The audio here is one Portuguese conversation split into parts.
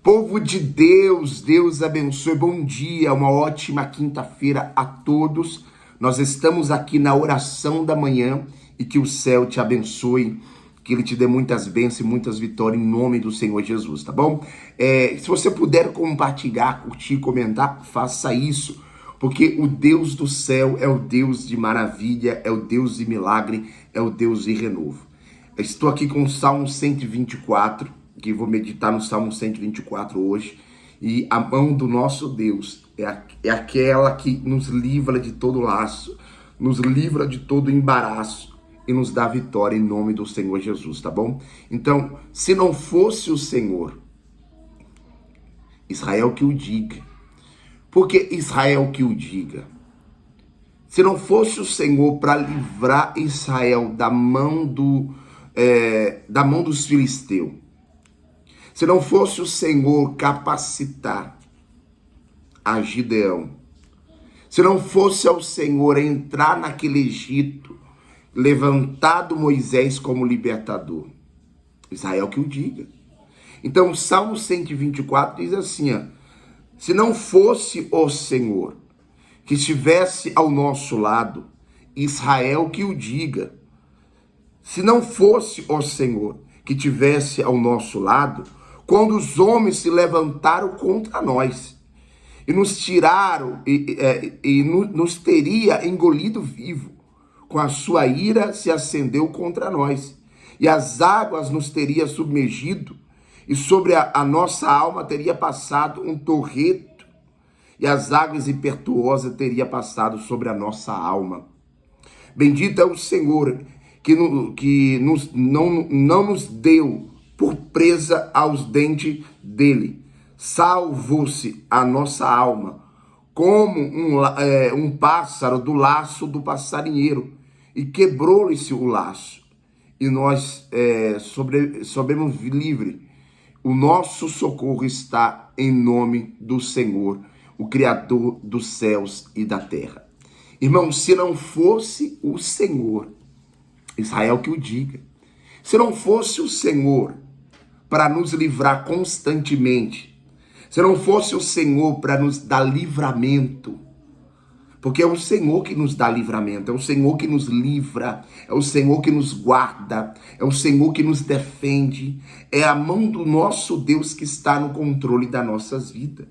Povo de Deus, Deus abençoe, bom dia, uma ótima quinta-feira a todos. Nós estamos aqui na oração da manhã e que o céu te abençoe, que ele te dê muitas bênçãos e muitas vitórias em nome do Senhor Jesus, tá bom? Se você puder compartilhar, curtir, comentar, faça isso, porque o Deus do céu é o Deus de maravilha, é o Deus de milagre, é o Deus de renovo. Eu estou aqui com o Salmo 124, que vou meditar no Salmo 124 hoje, e a mão do nosso Deus é aquela que nos livra de todo laço, nos livra de todo embaraço e nos dá vitória em nome do Senhor Jesus, tá bom? Então, se não fosse o Senhor, Israel que o diga. Por que Israel que o diga? Se não fosse o Senhor para livrar Israel da mão dos filisteus, se não fosse o Senhor capacitar a Gideão, se não fosse o Senhor entrar naquele Egito, levantado Moisés como libertador, Israel que o diga. Então o Salmo 124 diz assim, se não fosse o Senhor que estivesse ao nosso lado, Israel que o diga. Se não fosse o Senhor que estivesse ao nosso lado, quando os homens se levantaram contra nós e nos tiraram nos teria engolido vivo, com a sua ira se acendeu contra nós, e as águas nos teria submergido, e sobre a nossa alma teria passado um torrento, e as águas impetuosas teria passado sobre a nossa alma. Bendito é o Senhor que não nos deu por presa aos dentes dele. Salvou-se a nossa alma, como um pássaro do laço do passarinheiro, e quebrou-lhe-se o laço, e nós sobremos livre. O nosso socorro está em nome do Senhor, o Criador dos céus e da terra. Irmão, se não fosse o Senhor, Israel que o diga, se não fosse o Senhor para nos livrar constantemente, se não fosse o Senhor para nos dar livramento, porque é o Senhor que nos dá livramento, é o Senhor que nos livra, é o Senhor que nos guarda, é o Senhor que nos defende, é a mão do nosso Deus que está no controle das nossas vidas.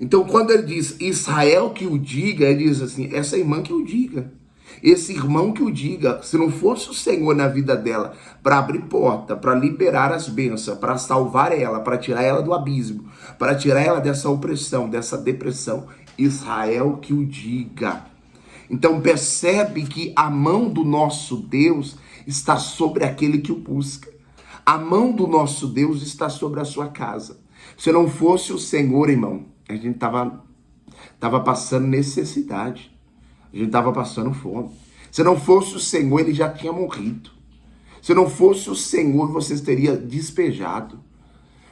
Então, quando ele diz Israel que o diga, ele diz assim, essa irmã que o diga, esse irmão que o diga. Se não fosse o Senhor na vida dela para abrir porta, para liberar as bênçãos, para salvar ela, para tirar ela do abismo, para tirar ela dessa opressão, dessa depressão, Israel que o diga. Então percebe que a mão do nosso Deus está sobre aquele que o busca. A mão do nosso Deus está sobre a sua casa. Se não fosse o Senhor, irmão, a gente tava passando necessidade. A gente estava passando fome. Se não fosse o Senhor, ele já tinha morrido. Se não fosse o Senhor, vocês teriam despejado.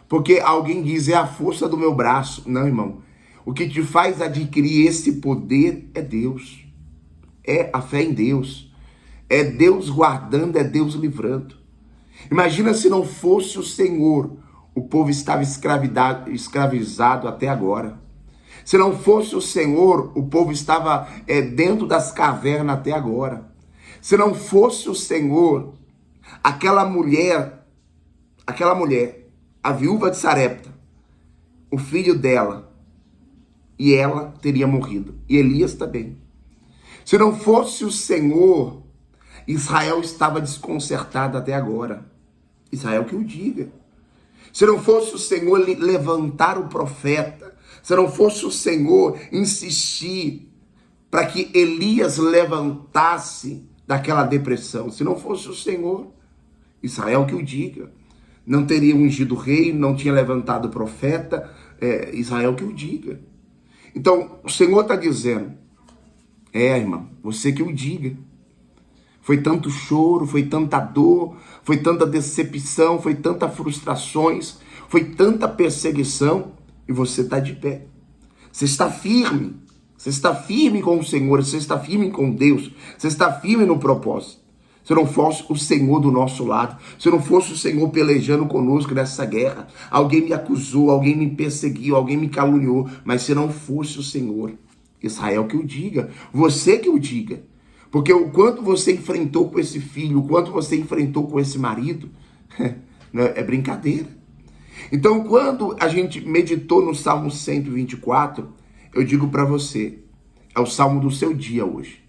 Porque alguém diz, é a força do meu braço. Não, irmão. O que te faz adquirir esse poder é Deus. É a fé em Deus. É Deus guardando, é Deus livrando. Imagina se não fosse o Senhor, o povo estava escravizado até agora. Se não fosse o Senhor, o povo estava dentro das cavernas até agora. Se não fosse o Senhor, aquela mulher, a viúva de Sarepta, o filho dela, e ela teria morrido. E Elias também. Se não fosse o Senhor, Israel estava desconcertado até agora. Israel que o diga. Se não fosse o Senhor levantar o profeta, se não fosse o Senhor insistir para que Elias levantasse daquela depressão, se não fosse o Senhor, Israel que o diga, não teria ungido rei, não tinha levantado o profeta, Israel que o diga. Então, o Senhor está dizendo, irmão, você que o diga. Foi tanto choro, foi tanta dor, foi tanta decepção, foi tantas frustrações, foi tanta perseguição, e você está de pé. Você está firme. Você está firme com o Senhor, você está firme com Deus, você está firme no propósito. Se não fosse o Senhor do nosso lado, se não fosse o Senhor pelejando conosco nessa guerra, alguém me acusou, alguém me perseguiu, alguém me caluniou, mas se não fosse o Senhor, Israel que o diga, você que o diga, porque o quanto você enfrentou com esse filho, o quanto você enfrentou com esse marido, é brincadeira. Então, quando a gente meditou no Salmo 124, eu digo para você, é o salmo do seu dia hoje.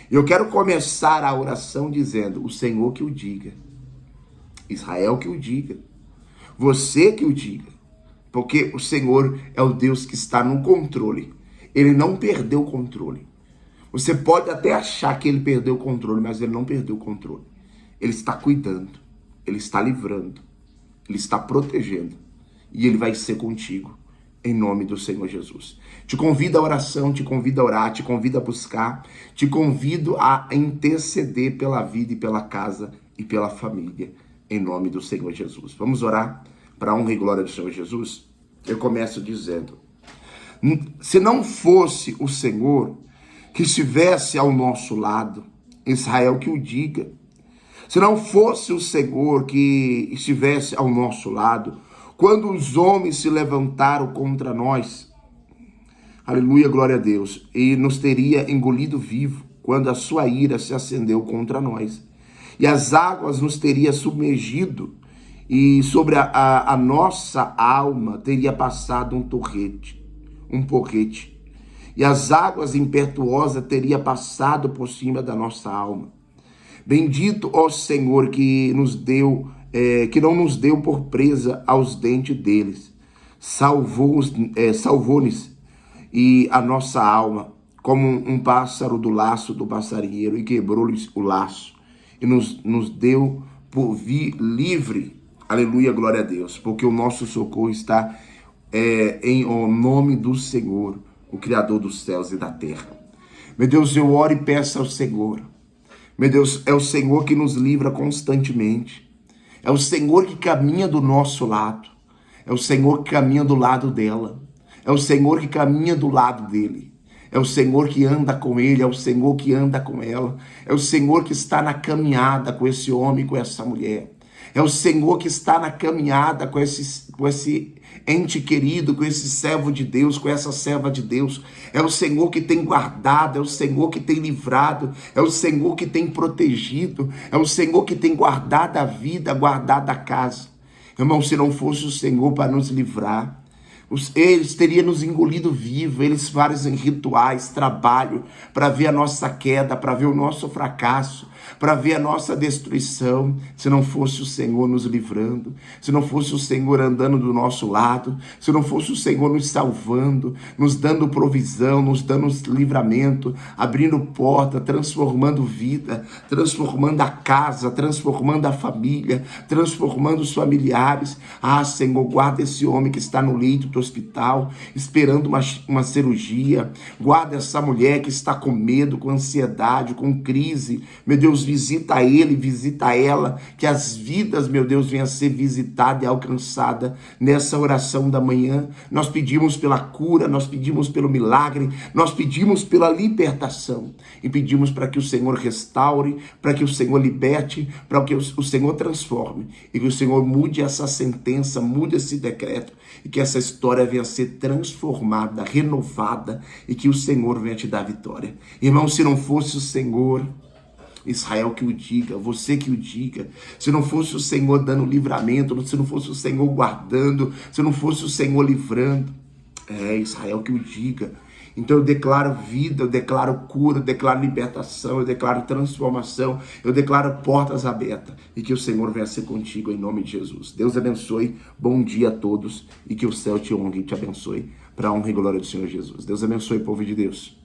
Eu quero começar a oração dizendo, o Senhor que o diga, Israel que o diga, você que o diga, porque o Senhor é o Deus que está no controle, ele não perdeu o controle. Você pode até achar que ele perdeu o controle, mas ele não perdeu o controle. Ele está cuidando, ele está livrando, ele está protegendo e ele vai ser contigo. Em nome do Senhor Jesus. Te convido à oração, te convido a orar, te convido a buscar, te convido a interceder pela vida e pela casa e pela família, em nome do Senhor Jesus. Vamos orar para a honra e glória do Senhor Jesus? Eu começo dizendo, se não fosse o Senhor que estivesse ao nosso lado, Israel que o diga, se não fosse o Senhor que estivesse ao nosso lado, quando os homens se levantaram contra nós, aleluia, glória a Deus, e nos teria engolido vivo, quando a sua ira se acendeu contra nós, e as águas nos teria submergido, e sobre a nossa alma teria passado um porrete, e as águas impetuosas teria passado por cima da nossa alma. Bendito, ó Senhor, que que não nos deu por presa aos dentes deles, salvou-nos e a nossa alma, como um pássaro do laço do passarinheiro, e quebrou-lhes o laço, e nos deu por vir livre, aleluia, glória a Deus, porque o nosso socorro está em o nome do Senhor, o Criador dos céus e da terra. Meu Deus, eu oro e peço ao Senhor, meu Deus, é o Senhor que nos livra constantemente. É o Senhor que caminha do nosso lado. É o Senhor que caminha do lado dela. É o Senhor que caminha do lado dele. É o Senhor que anda com ele. É o Senhor que anda com ela. É o Senhor que está na caminhada com esse homem, com essa mulher. É o Senhor que está na caminhada com esse ente querido, com esse servo de Deus, com essa serva de Deus. É o Senhor que tem guardado, é o Senhor que tem livrado, é o Senhor que tem protegido, é o Senhor que tem guardado a vida, guardado a casa. Irmão, se não fosse o Senhor para nos livrar, eles teriam nos engolido vivo, eles fazem rituais, trabalho para ver a nossa queda, para ver o nosso fracasso, para ver a nossa destruição, se não fosse o Senhor nos livrando, se não fosse o Senhor andando do nosso lado, se não fosse o Senhor nos salvando, nos dando provisão, nos dando livramento, abrindo porta, transformando vida, transformando a casa, transformando a família, transformando os familiares. Ah, Senhor, guarda esse homem que está no leito do hospital, esperando uma cirurgia, guarda essa mulher que está com medo, com ansiedade, com crise. Meu Deus, visita ele, visita ela, que as vidas, meu Deus, venham a ser visitadas e alcançadas nessa oração da manhã. Nós pedimos pela cura, nós pedimos pelo milagre, nós pedimos pela libertação e pedimos para que o Senhor restaure, para que o Senhor liberte, para que o Senhor transforme e que o Senhor mude essa sentença, mude esse decreto e que essa história venha a ser transformada, renovada e que o Senhor venha te dar vitória. Irmão, se não fosse o Senhor, Israel que o diga, você que o diga, se não fosse o Senhor dando livramento, se não fosse o Senhor guardando, se não fosse o Senhor livrando, Israel que o diga. Então eu declaro vida, eu declaro cura, eu declaro libertação, eu declaro transformação, eu declaro portas abertas e que o Senhor venha ser contigo em nome de Jesus. Deus abençoe, bom dia a todos e que o céu te honre e te abençoe para a honra e glória do Senhor Jesus. Deus abençoe, povo de Deus.